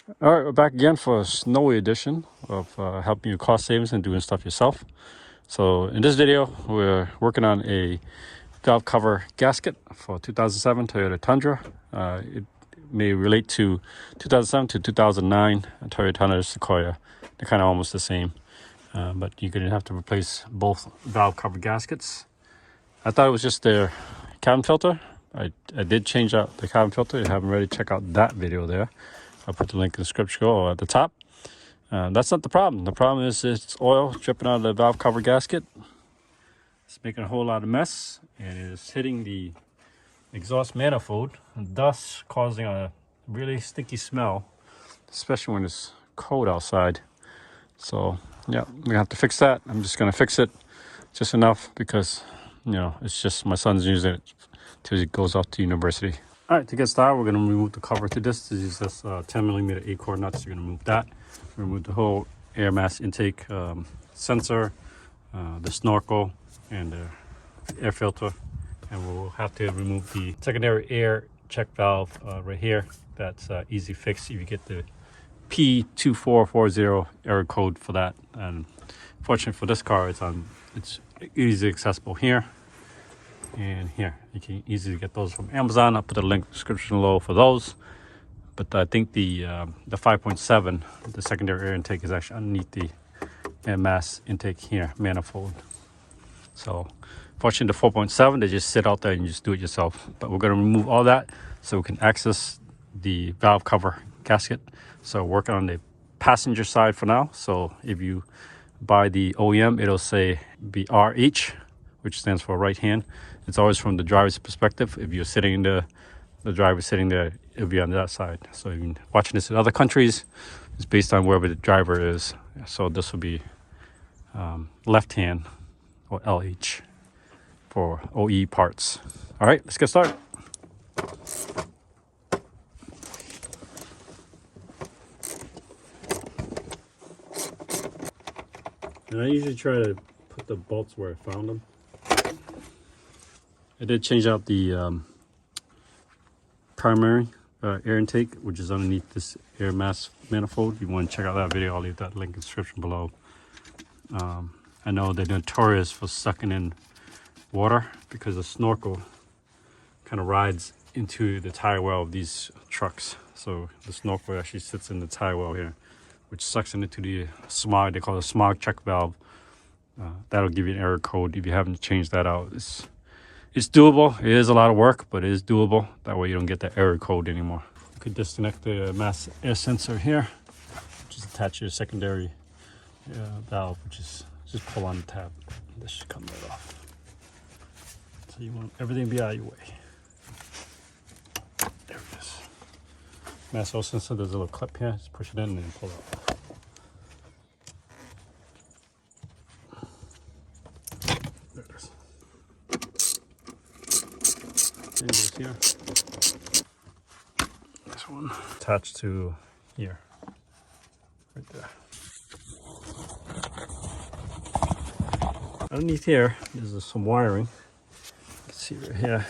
All right, we're back again for a snowy edition of helping you cost savings and doing stuff yourself. So in this video, we're working on a valve cover gasket for 2007 Toyota Tundra. It may relate to 2007 to 2009 Toyota Tundra Sequoia. They're kind of almost the same, but you're going to have to replace both valve cover gaskets. I thought it was just their cabin filter. I did change out the cabin filter. If you haven't already, check out that video there. I'll put the link in the description or at the top. That's not the problem. The problem is it's oil dripping out of the valve cover gasket. It's making a whole lot of mess and it is hitting the exhaust manifold, and thus causing a really stinky smell, especially when it's cold outside. So yeah, we have to fix that. I'm just gonna fix it just enough because it's just my son's using it till he goes off to university. All right, to get started, we're going to remove the cover to this. This is this 10mm acorn nuts. You're going to remove that. Remove the whole air mass intake sensor, the snorkel, and the air filter. And we'll have to remove the secondary air check valve right here. That's easy fix if you get the P2440 error code for that. And fortunately for this car, it's easily accessible here. And here, you can easily get those from Amazon. I'll put a link in the description below for those. But I think the 5.7, the secondary air intake, is actually underneath the air mass intake here, manifold. So, fortunately, the 4.7, they just sit out there and you just do it yourself. But we're going to remove all that so we can access the valve cover gasket. So, working on the passenger side for now. So, if you buy the OEM, it'll say RH, which stands for right hand. It's always from the driver's perspective. If you're sitting in the driver's sitting there, it'll be on that side. So if you're watching this in other countries, it's based on wherever the driver is. So this will be left hand, or LH, for OE parts. All right, let's get started. And I usually try to put the bolts where I found them. I did change out the primary air intake, which is underneath this air mass manifold. If you want to check out that video, I'll leave that link in the description below. I know they're notorious for sucking in water because the snorkel kind of rides into the tire well of these trucks. So the snorkel actually sits in the tire well here, which sucks into the smog. They call it a smog check valve. That'll give you an error code if you haven't changed that out. It's doable. It is a lot of work, but it is doable. That way you don't get that error code anymore. You could disconnect the mass air sensor here, which is attached to your secondary valve, which is just pull on the tab. This should come right off. So you want everything to be out of your way. There it is. Mass air sensor, there's a little clip here. Just push it in and then pull it out. There it is. Here. This one attached to here, right there. Underneath here is some wiring. Let's see right here.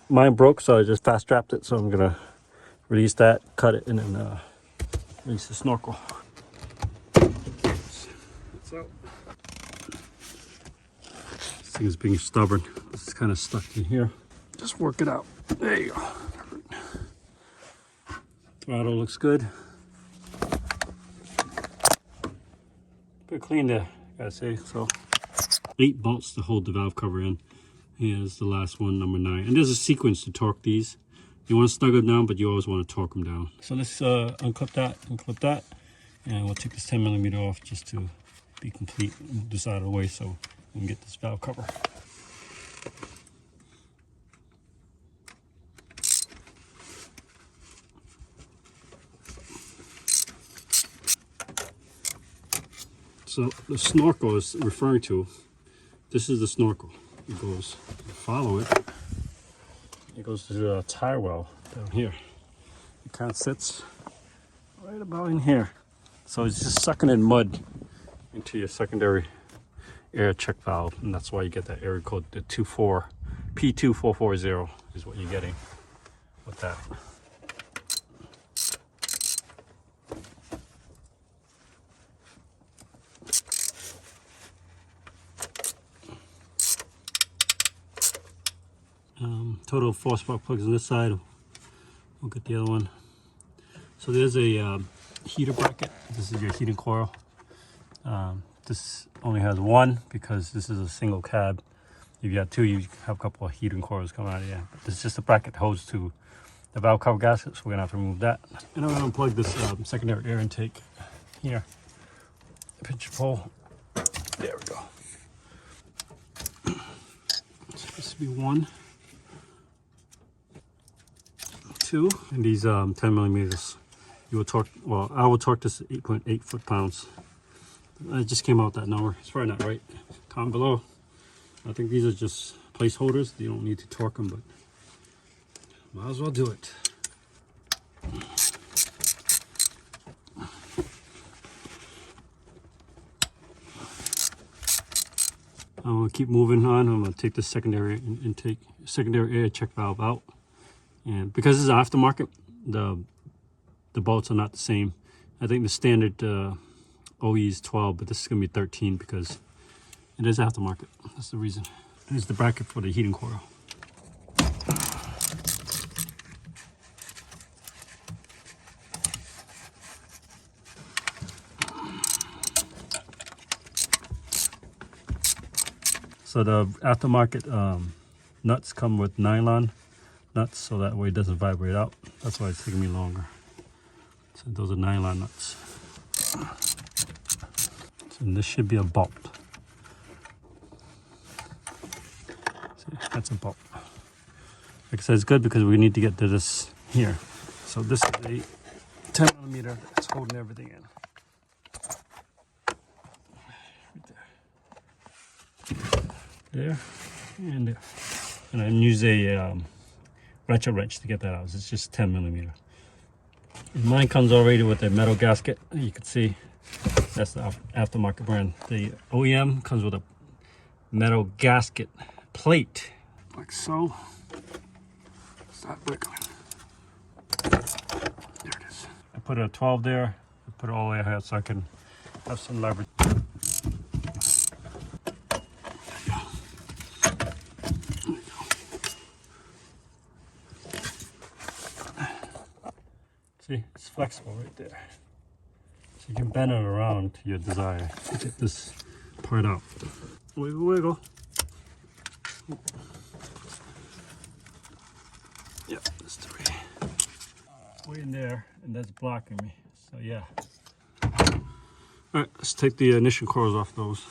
Mine broke, so I just fast strapped it. So I'm gonna release that, cut it, and then release the snorkel. So this thing is being stubborn. This is kind of stuck in here. Just work it out. There you go. Throttle looks good. Pretty clean there, gotta say. So 8 bolts to hold the valve cover in. Here's the last one, number 9. And there's a sequence to torque these. You want to snug them down, but you always want to torque them down. So let's unclip that and clip that. And we'll take this 10mm off just to be complete and move this out of the way so we can get this valve cover. So the snorkel is referring to, this is the snorkel. It goes, follow it, it goes to the tire well down here. It kind of sits right about in here. So it's just sucking in mud into your secondary air check valve, and that's why you get that error code, the P2440 is what you're getting with that. total of 4 spark plugs on this side. We'll get the other one. So there's a heater bracket. This is your heating coil. This only has one because this is a single cab. If you have two, you have a couple of heating coils coming out of here. But this is just a bracket that holds to the valve cover gasket, so we're gonna have to remove that. And I'm gonna unplug this secondary air intake here. Pinch pull. There we go. So this will be 1, 2, and these 10 millimeters. You will torque. Well, I will torque this at 8.8 foot-pounds. It just came out that number. It's probably not right. Comment below. I think these are just placeholders. You don't need to torque them, but might as well do it. I'm gonna keep moving on. I'm gonna take the secondary intake, secondary air check valve out, and because this is aftermarket, the bolts are not the same. I think the standard OE is 12, but this is gonna be 13 because it is aftermarket. That's the reason. Here's the bracket for the heating coil. So the aftermarket nuts come with nylon nuts, so that way it doesn't vibrate out. That's why it's taking me longer. So those are nylon nuts. So this should be a bolt. See, that's a bolt. Like I said, it's good because we need to get to this here. So this is a 10 millimeter that's holding everything in. There and there. And I use a ratchet wrench to get that out. It's just 10 millimeter. And mine comes already with a metal gasket. You can see that's the aftermarket brand. The OEM comes with a metal gasket plate, like so. Start wiggling. There it is. I put a 12 there. I put it all the way ahead so I can have some leverage. See, it's flexible right there. So you can bend it around to your desire to get this part out. Wiggle, wiggle. Yep, that's 3. Way in there, and that's blocking me. So yeah. All right, let's take the ignition coils off those.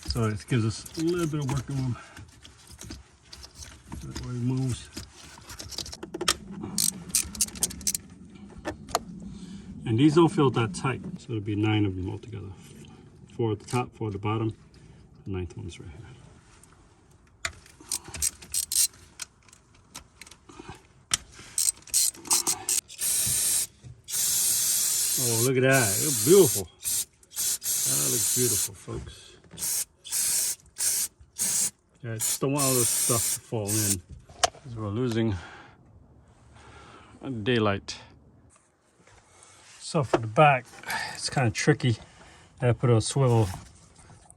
So it gives us a little bit of working room. That way it moves. And these don't feel that tight, so it'll be 9 of them altogether. 4 at the top, 4 at the bottom. The 9th one's right here. Oh, look at that. It's beautiful. That looks beautiful, folks. Yeah, I just don't want all this stuff to fall in, because we're losing daylight. So for the back, it's kind of tricky. I put a swivel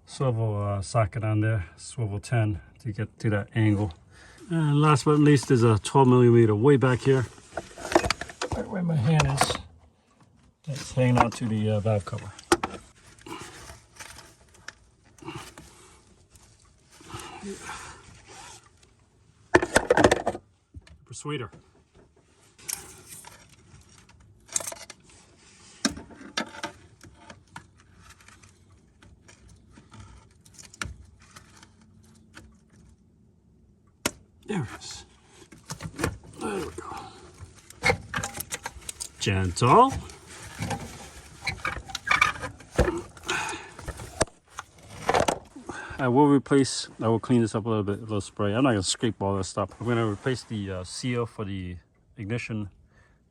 socket on there, swivel 10, to get to that angle. And last but not least, there's a 12 millimeter way back here, right where my hand is. That's hanging on to the valve cover. Persuader. There it is. There we go. Gentle. I will clean this up a little spray. I'm not gonna scrape all this stuff. I'm gonna replace the seal for the ignition,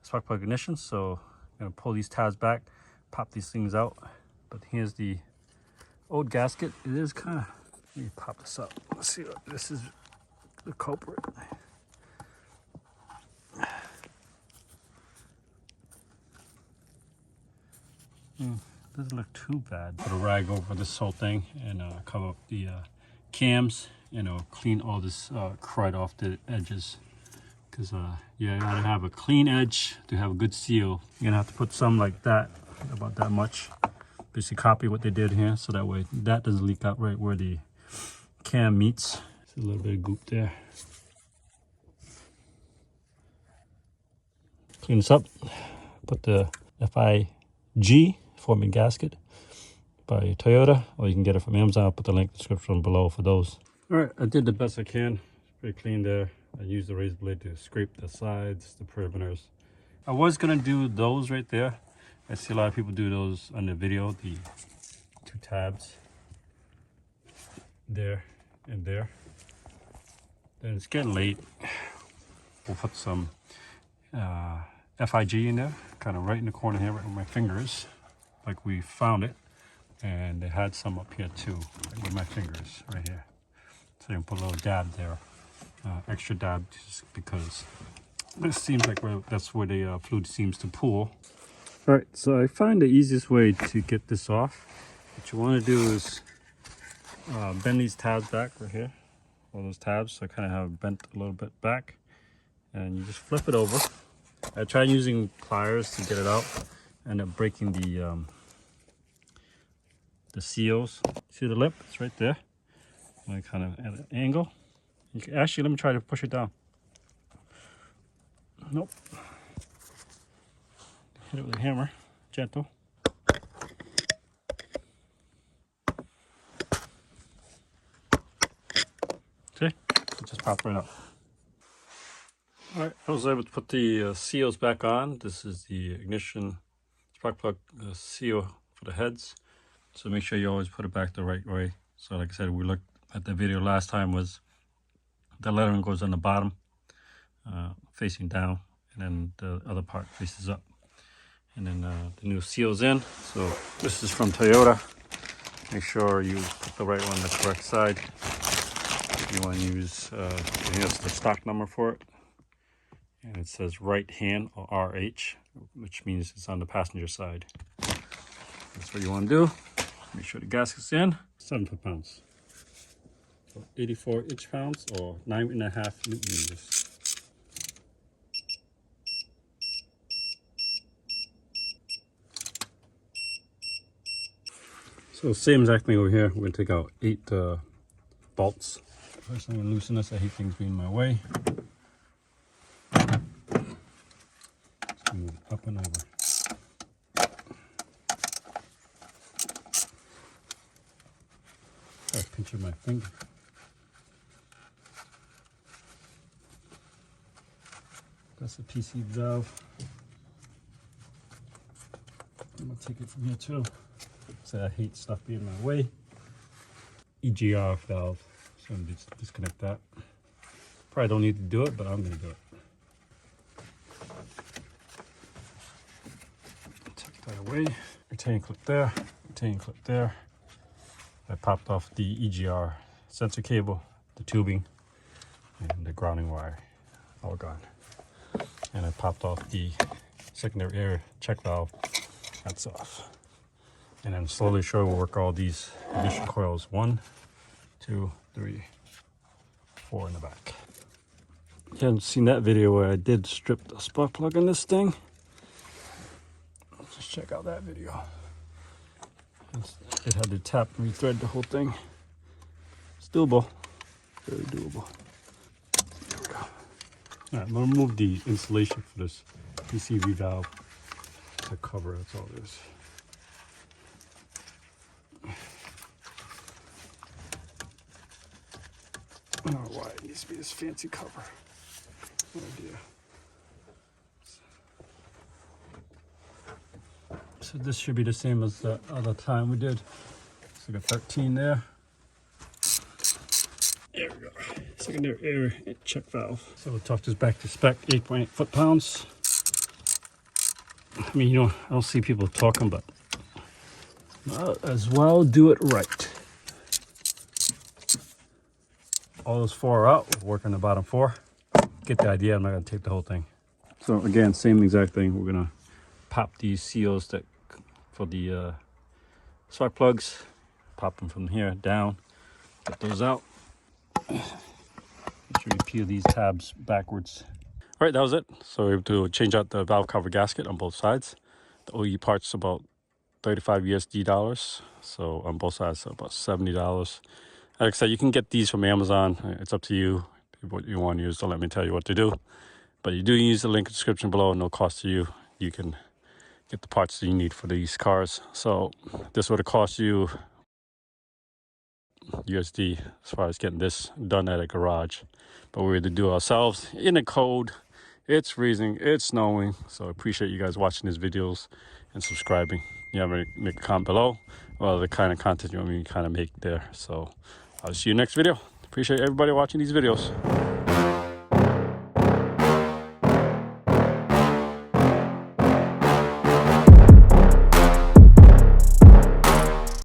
spark plug ignition. So I'm gonna pull these tabs back, pop these things out. But here's the old gasket. It is kind of, let me pop this up. Let's see, this is the culprit. doesn't look too bad. Put a rag over this whole thing and cover up the cams, and clean all this crud off the edges. Because you gotta have a clean edge to have a good seal. You're gonna have to put some like that, about that much. Basically copy what they did here, so that way that doesn't leak out right where the cam meets. There's a little bit of goop there. Clean this up. Put the FIG forming gasket by Toyota, or you can get it from Amazon. I'll put the link in the description below for those. All right, I did the best I can. It's pretty clean there. I used the razor blade to scrape the sides, the perimeters. I was gonna do those right there. I see a lot of people do those on the video, the 2 tabs there and there. Then it's getting late. We'll put some FIG in there, kind of right in the corner here, right with my fingers, like we found it. And they had some up here too, right with my fingers, right here. So you can put a little dab there, extra dab, just because this seems like that's where the fluid seems to pool. All right, so I find the easiest way to get this off. What you want to do is bend these tabs back right here, all those tabs, so I kind of have bent a little bit back, and you just flip it over. I tried using pliers to get it out, end up breaking the seals. See the lip? It's right there. Like kind of at an angle. You can, actually, let me try to push it down. Nope. Hit it with a hammer, gentle. See? It just popped right up. All right, I was able to put the seals back on. This is the ignition spark plug seal for the heads. So make sure you always put it back the right way. So like I said, we looked at the video last time, was the lettering goes on the bottom, facing down, and then the other part faces up. And then the new seal's in. So this is from Toyota. Make sure you put the right one, the correct side. You want to use, here's the stock number for it. And it says right hand, or RH, which means it's on the passenger side. That's what you want to do. Make sure the gasket's in. 7 foot-pounds. So 84 inch-pounds, or 9.5 Newton-meters. So same exact thing over here. We're going to take out 8 bolts. First I'm going to loosen this. I hate things being in my way. Just move it up and over. I pinch my finger. That's the PC valve. I'm going to take it from here too. So I hate stuff being in my way. EGR valve. So I'm going to disconnect that. Probably don't need to do it, but I'm going to do it. Take that away. Retaining clip there. Retaining clip there. I popped off the EGR sensor cable, the tubing, and the grounding wire. All gone. And I popped off the secondary air check valve. That's off. And then slowly we'll work all these ignition coils. 1, 2, 3, 4 in the back. You haven't seen that video where I did strip the spark plug in this thing? Just check out that video. It had to tap and rethread the whole thing. It's doable. Very doable. There we go. All right, I'm going to remove the insulation for this PCV valve to cover. That's all it is. I don't know why it needs to be this fancy cover. No idea. So this should be the same as the other time we did. So I got 13 there. There we go. Secondary air check valve. So we'll talk this back to spec, 8.8 foot-pounds. I mean, I don't see people talking, but might as well do it right. All those 4 are out. We'll work on the bottom 4. Get the idea. I'm not going to tape the whole thing. So again, same exact thing. We're going to pop these seals that for the spark plugs, pop them from here down, get those out. Make sure you peel these tabs backwards. All right, that was it. So we're able to change out the valve cover gasket on both sides. The OE part's about 35 USD dollars. So on both sides, so about $70. Like I said, you can get these from Amazon. It's up to you what you want to use. Don't let me tell you what to do. But you do use the link in the description below, no cost to you. You can get the parts that you need for these cars. So this would have cost you USD as far as getting this done at a garage. But we're to do it ourselves in the cold. It's freezing, it's snowing. So I appreciate you guys watching these videos and subscribing. You have to make a comment below or the kind of content you want me to kind of make there. So I'll see you next video. Appreciate everybody watching these videos.